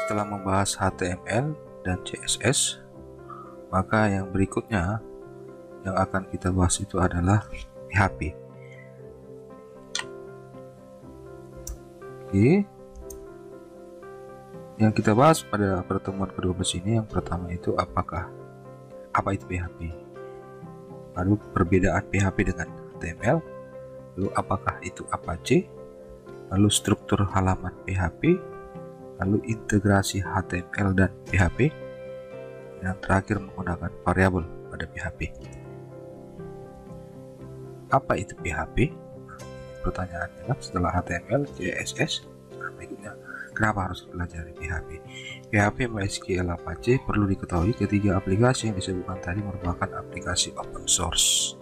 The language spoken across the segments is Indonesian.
Setelah membahas HTML dan CSS, maka yang berikutnya yang akan kita bahas itu adalah PHP. Oke. Yang kita bahas pada pertemuan ke-12 ini, yang pertama itu apa itu PHP, lalu perbedaan PHP dengan HTML, lalu apakah itu Apache, lalu struktur halaman PHP, lalu integrasi HTML dan PHP, yang terakhir menggunakan variabel pada PHP. Apa itu PHP? Pertanyaannya kan setelah HTML, CSS, berikutnya kenapa harus belajar PHP? PHP, MySQL, Apache perlu diketahui ketiga aplikasi yang disebutkan tadi merupakan aplikasi open source.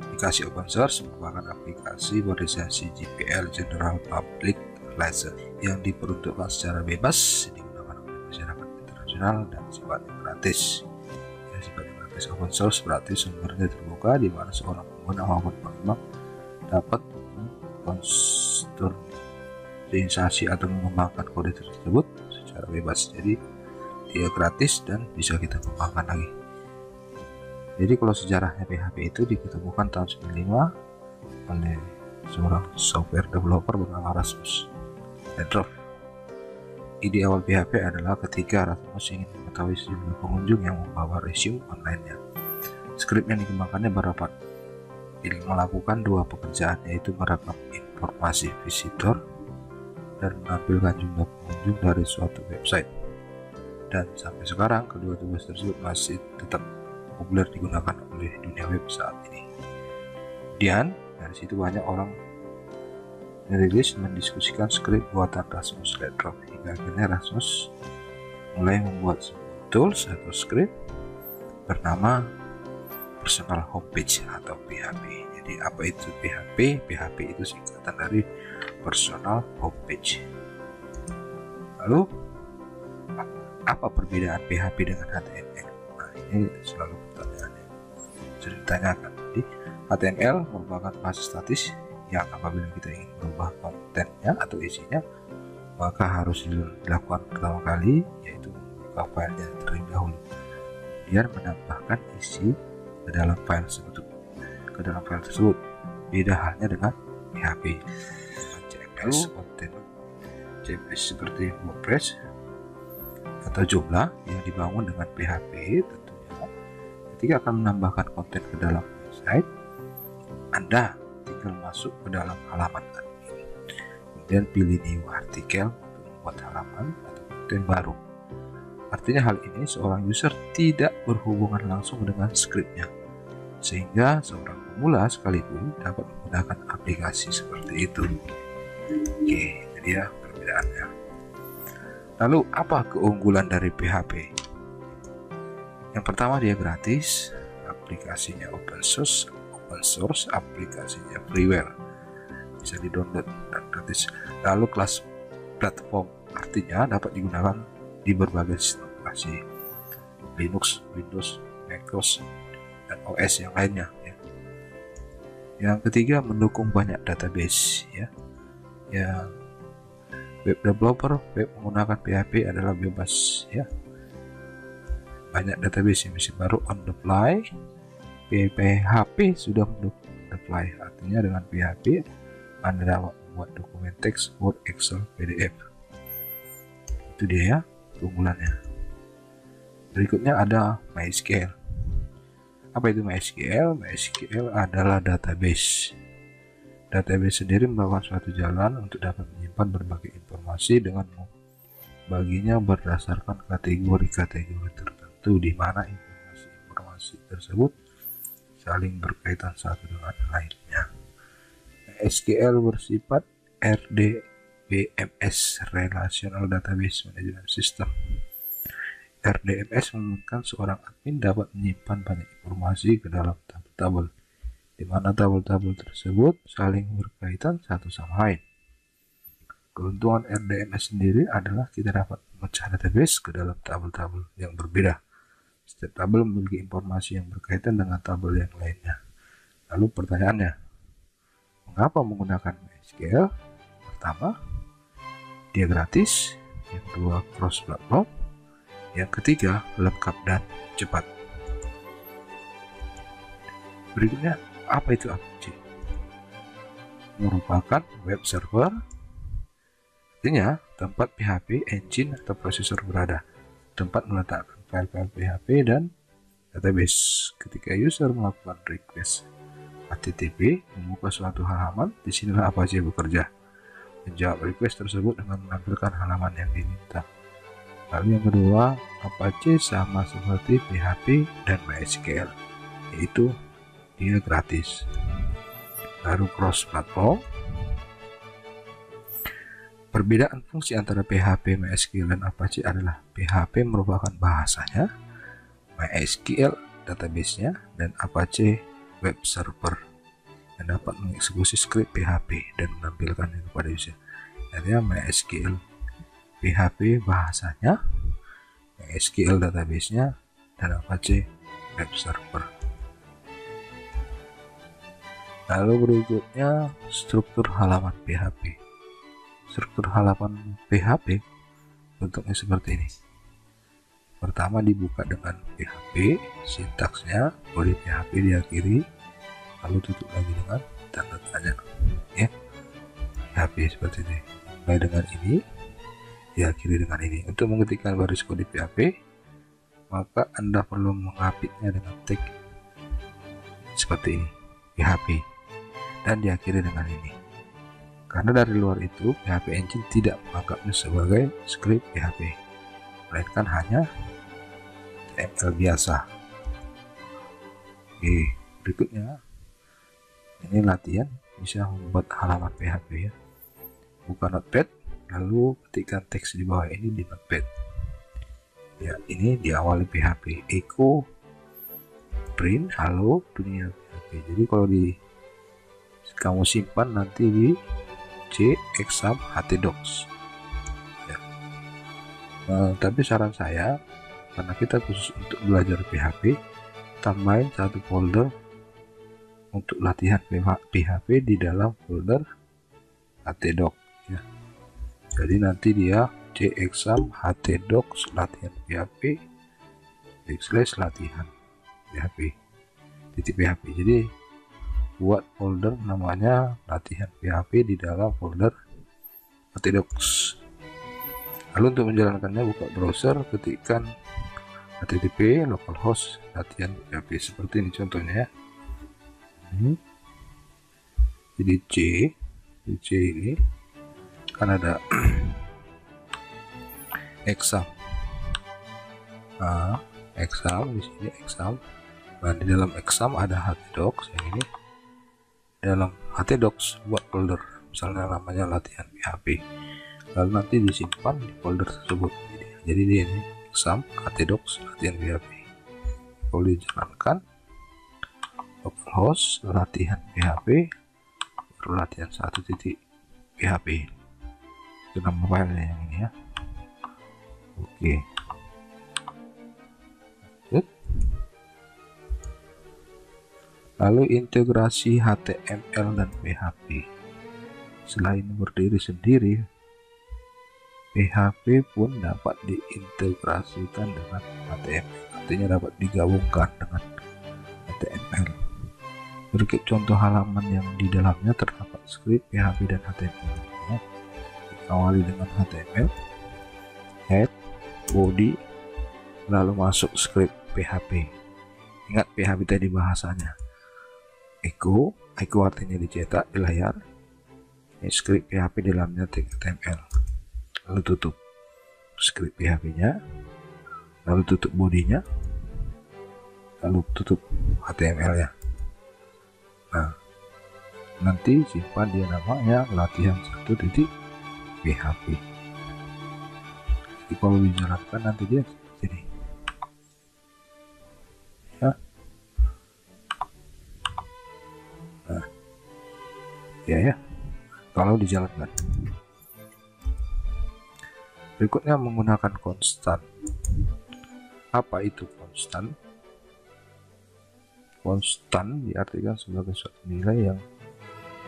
Aplikasi open source merupakan aplikasi berlisensi GPL (General Public License) yang diperuntukkan secara bebas, digunakan oleh masyarakat internasional dan sifatnya gratis. Ya, sifatnya gratis. Open source berarti sumbernya terbuka, di mana seorang pengguna maupun pengembang dapat mengkonstruksi atau mengembangkan kode tersebut secara bebas. Jadi dia gratis dan bisa kita kembangkan lagi. Jadi kalau sejarahnya PHP itu diketemukan tahun 1995 oleh seorang software developer bernama Rasmus Ledroff. Ide awal PHP adalah ketika Rasmus ingin mengetahui sejumlah pengunjung yang membawa resume online-nya. Skrip yang dikembangkannya berdapat melakukan dua pekerjaan, yaitu merekam informasi visitor dan menampilkan jumlah pengunjung dari suatu website. Dan sampai sekarang kedua tugas tersebut masih tetap populer digunakan oleh dunia web saat ini. Kemudian dari situ banyak orang mendiskusikan skrip buatan Rasmus Ledroff, hingga akhirnya Rasmus mulai membuat sebuah tools atau skrip bernama personal homepage atau PHP. Jadi apa itu PHP? PHP itu singkatan dari personal homepage. Lalu apa perbedaan PHP dengan HTML? Nah, ini selalu pertanyaannya sering ditanyakan. Jadi HTML merupakan bahasa statis yang apabila kita ingin merubah kontennya atau isinya, maka harus dilakukan pertama kali, yaitu membuka filenya terlebih dahulu, kemudian menambahkan isi ke dalam file tersebut. Beda halnya dengan PHP. CMS konten CMS seperti WordPress atau Joomla yang dibangun dengan PHP, tentunya ketika akan menambahkan konten ke dalam website, Anda tinggal masuk ke dalam halaman admin, kemudian pilih new artikel untuk membuat halaman atau konten baru. Artinya hal ini seorang user tidak berhubungan langsung dengan skripnya, sehingga seorang pemula sekalipun dapat menggunakan aplikasi seperti itu. Oke, itu dia perbedaannya. Lalu apa keunggulan dari PHP? Yang pertama, dia gratis, aplikasinya open source, aplikasinya freeware, bisa di-download dan gratis. Lalu kelas platform, artinya dapat digunakan di berbagai sistem operasi, Linux, Windows, MacOS, dan OS yang lainnya. Yang ketiga, mendukung banyak database. Yang web developer web menggunakan PHP adalah bebas. Banyak database yang bisa baru on the fly. PHP sudah mendukung on the fly. Artinya dengan PHP Anda dapat membuat dokumen teks, Word, Excel, PDF. Itu dia keunggulannya. Berikutnya ada MySQL. Apa itu MySQL? MySQL adalah database. Database sendiri merupakan suatu jalan untuk dapat menyimpan berbagai informasi dengan membaginya berdasarkan kategori-kategori tertentu, di mana informasi-informasi tersebut saling berkaitan satu dengan lainnya. MySQL bersifat RDBMS (Relational Database Management System). RDMS memungkinkan seorang admin dapat menyimpan banyak informasi ke dalam tabel-tabel, di mana tabel-tabel tersebut saling berkaitan satu sama lain. Keuntungan RDMS sendiri adalah kita dapat memecah database ke dalam tabel-tabel yang berbeda. Setiap tabel memiliki informasi yang berkaitan dengan tabel yang lainnya. Lalu pertanyaannya, mengapa menggunakan MySQL? Pertama, dia gratis. yang kedua cross platform, yang ketiga lengkap dan cepat. Berikutnya, apa itu Apache? Merupakan web server, artinya tempat PHP engine atau prosesor berada, tempat meletakkan file-file PHP dan database. Ketika user melakukan request HTTP membuka suatu halaman, disinilah Apache bekerja, menjawab request tersebut dengan menampilkan halaman yang diminta. Lalu yang kedua, Apache sama seperti PHP dan MySQL, yaitu dia gratis. Lalu cross platform, perbedaan fungsi antara PHP, MySQL, dan Apache adalah PHP merupakan bahasanya, MySQL database-nya, dan Apache web server yang dapat mengeksekusi skrip PHP dan menampilkannya kepada user. Artinya MySQL PHP bahasanya, MySQL database-nya, dan Apache web server. Lalu berikutnya struktur halaman PHP. Struktur halaman PHP bentuknya seperti ini. Pertama dibuka dengan PHP, sintaksnya body PHP diakhiri, lalu tutup lagi dengan tanda tanya. Ya, PHP seperti ini. Mulai dengan ini, diakhiri dengan ini. Untuk mengetikkan baris kode PHP, maka Anda perlu mengapitnya dengan tag seperti ini, PHP, dan diakhiri dengan ini. Karena dari luar itu PHP Engine tidak menganggapnya sebagai script PHP, melainkan hanya HTML biasa. Oke, berikutnya ini latihan bisa membuat halaman PHP ya. Buka Notepad, lalu ketikkan teks di bawah ini di Notepad. Ya, ini diawali PHP echo print halo dunia PHP. Jadi kalau kamu simpan nanti di exam htdocs ya. Tapi saran saya, karena kita khusus untuk belajar PHP, tambahin satu folder untuk latihan PHP di dalam folder htdocs ya. Jadi nanti dia exam htdocs latihan PHP /latihan PHP titik PHP. Jadi buat folder namanya latihan PHP di dalam folder htdocs. Lalu untuk menjalankannya buka browser, ketikkan http localhost latihan PHP seperti ini contohnya ya. Jadi C ini kan ada exam. Exam di sini exam. Nah, di dalam exam ada htdocs yang ini. Dalam htdocs buat folder misalnya namanya latihan PHP, lalu nanti disimpan di folder tersebut. Jadi di ini exam htdocs latihan PHP. Kalau dijalankan localhost latihan PHP baru latihan 1.php. Itu nama filenya yang ini ya. Oke. Lalu integrasi HTML dan PHP. Selain berdiri sendiri, PHP pun dapat diintegrasikan dengan HTML, artinya dapat digabungkan dengan HTML. Berikut contoh halaman yang di dalamnya terdapat skrip PHP dan HTML. Awali dengan HTML, head, body, lalu masuk skrip PHP. Ingat PHP tadi bahasanya. Echo artinya dicetak di layar. Ini script PHP di dalamnya tag HTML. Lalu tutup script PHP-nya, lalu tutup bodinya, lalu tutup HTML-nya. Nah, nanti simpan dia namanya latihan 1.php. Jadi kalau dijalankan nanti dia seperti ini. Ya, kalau dijalankan. Berikutnya menggunakan konstan. Apa itu konstan? Konstan diartikan sebagai suatu nilai yang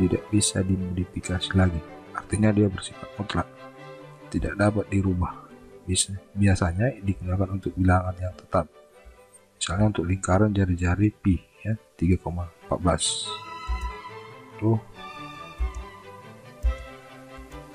tidak bisa dimodifikasi lagi, artinya dia bersifat mutlak, tidak dapat dirubah. Biasanya digunakan untuk bilangan yang tetap. Misalnya untuk lingkaran jari-jari pi ya 3,14. Tuh.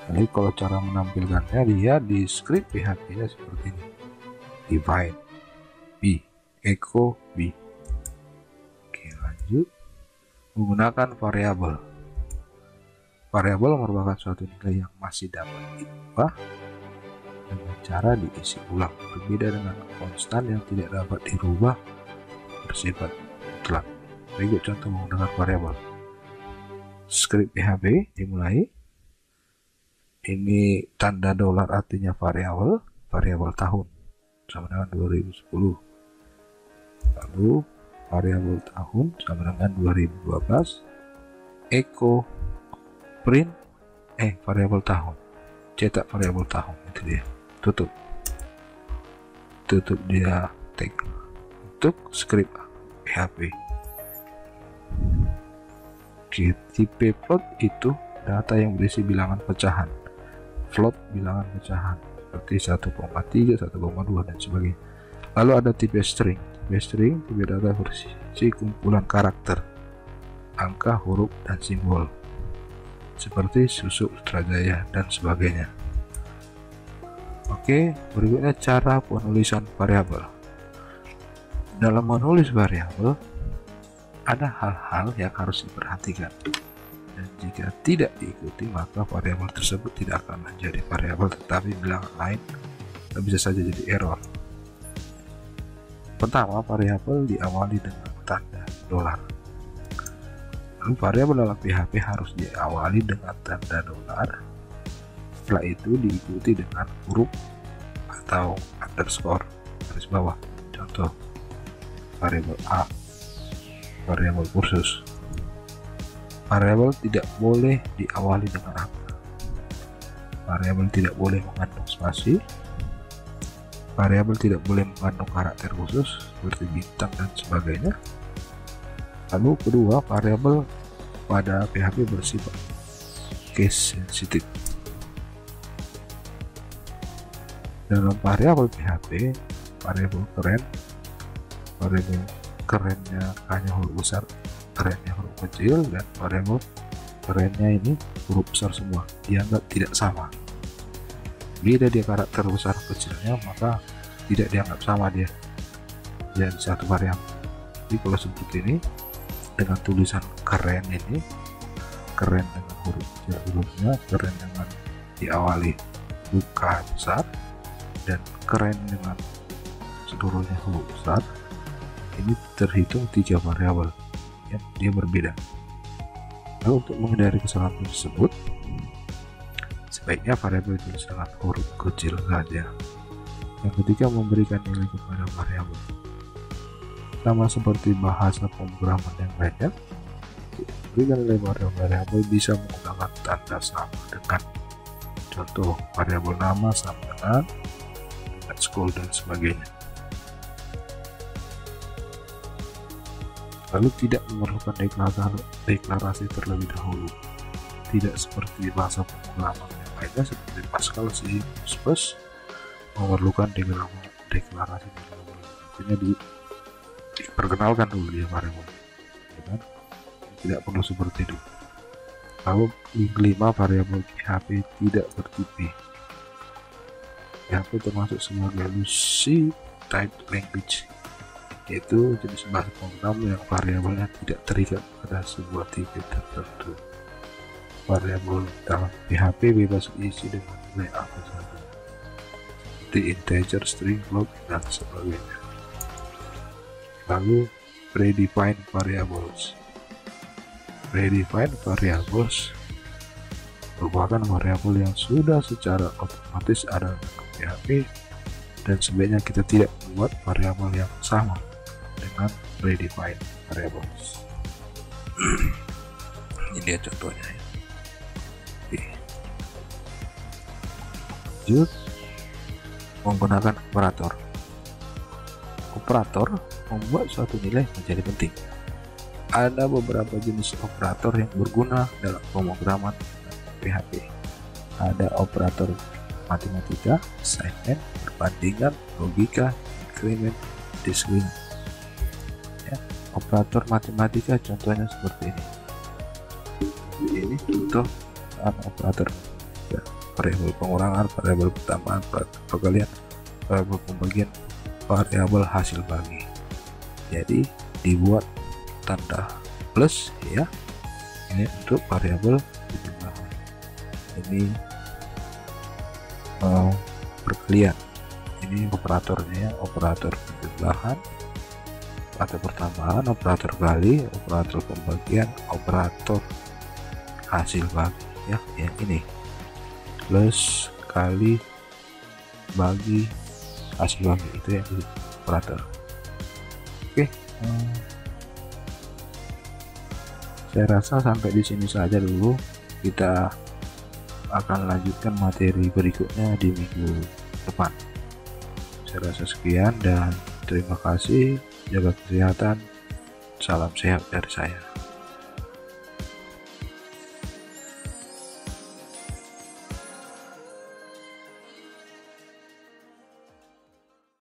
Jadi kalau cara menampilkannya dia di script PHP-nya seperti ini. Divide B, echo B. Oke, lanjut. Menggunakan variabel. Variabel merupakan suatu nilai yang masih dapat diubah dengan cara diisi ulang. Berbeda dengan konstan yang tidak dapat dirubah bersifat mutlak. Berikut contoh menggunakan variabel. Script PHP dimulai. Ini tanda dolar artinya variabel tahun sama dengan 2010. Lalu variabel tahun sama dengan 2012. Echo print variabel tahun, cetak variabel tahun, itu dia. Tutup dia tag untuk script PHP. Tipe float itu data yang berisi bilangan pecahan. Float bilangan pecahan seperti 1,3, 1,2 dan sebagainya. Lalu ada tipe string. Tipe data berisi kumpulan karakter, angka, huruf, dan simbol seperti Susu Putrajaya dan sebagainya. Oke, berikutnya cara penulisan variabel. Dalam menulis variabel ada hal-hal yang harus diperhatikan, dan jika tidak diikuti maka variabel tersebut tidak akan menjadi variabel tetapi bilangan lain dan bisa saja jadi error. Pertama, variabel diawali dengan tanda dolar. Lalu variabel dalam PHP harus diawali dengan tanda dolar. Setelah itu diikuti dengan huruf atau underscore garis bawah. Contoh variabel A, variabel kursus. Variabel tidak boleh diawali dengan angka. Variabel tidak boleh mengandung spasi. Variabel tidak boleh mengandung karakter khusus seperti bintang dan sebagainya. Lalu kedua, variabel pada PHP bersifat case sensitive. Dalam variabel PHP, variabel kerennya hanya huruf besar, kerennya huruf kecil, dan variabel kerennya ini huruf besar semua, dianggap tidak sama. Bila dia karakter besar kecilnya maka tidak dianggap sama, dia jadi satu variabel. Jadi kalau seperti ini dengan tulisan keren ini, keren dengan huruf kecil hurufnya, keren dengan diawali buka besar, dan keren dengan seluruhnya huruf besar, ini terhitung 3 variabel ya, dia berbeda. Lalu untuk menghindari kesalahan tersebut, sebaiknya variabel ditulis dengan huruf kecil saja. Yang ketiga, memberikan nilai kepada variabel. Sama seperti bahasa pemrograman yang lainnya, berikan nilai pada variabel bisa menggunakan tanda sama dengan contoh variabel nama sama dengan school dan sebagainya. Lalu tidak memerlukan deklarasi terlebih dahulu, tidak seperti bahasa pemrograman yang lainnya seperti Pascal, C++ memerlukan deklarasi terlebih dahulu. Artinya diperkenalkan dulu dia variabel, tidak perlu seperti itu. Lalu yang kelima, variabel PHP tidak bertipe. PHP termasuk sebagai Lucy type language, yaitu jenis bahasa pemrograman yang variabelnya tidak terikat pada sebuah tipe tertentu. Variabel dalam PHP bebas diisi dengan nilai apa saja, seperti integer, string, float, dan sebagainya. Lalu predefined variables. Predefined variables merupakan variabel yang sudah secara otomatis ada dalam PHP, dan sebaiknya kita tidak membuat variabel yang sama dengan predefined variables. Ini dia contohnya ya. Lanjut, menggunakan operator. Operator membuat suatu nilai menjadi penting. Ada beberapa jenis operator yang berguna dalam pemrograman PHP. Ada operator matematika, assignment, perbandingan, logika, increment, discrete. Ya, operator matematika contohnya seperti ini. Ini contoh operator ya, variabel pengurangan, variabel pertambahan, variabel perkalian, variabel pembagian, variabel hasil bagi. Jadi dibuat tanda plus ya, ini untuk variabel penjumlahan, ini perkalian, ini operatornya, operator penjumlahan, operator pertambahan, operator kali, operator pembagian, operator hasil bagi ya, yang ini plus kali bagi hasil bagi, itu yang di operator. Oke, saya rasa sampai di sini saja dulu. Kita akan lanjutkan materi berikutnya di minggu depan. Saya rasa sekian dan terima kasih. Jaga kesehatan. Salam sehat dari saya.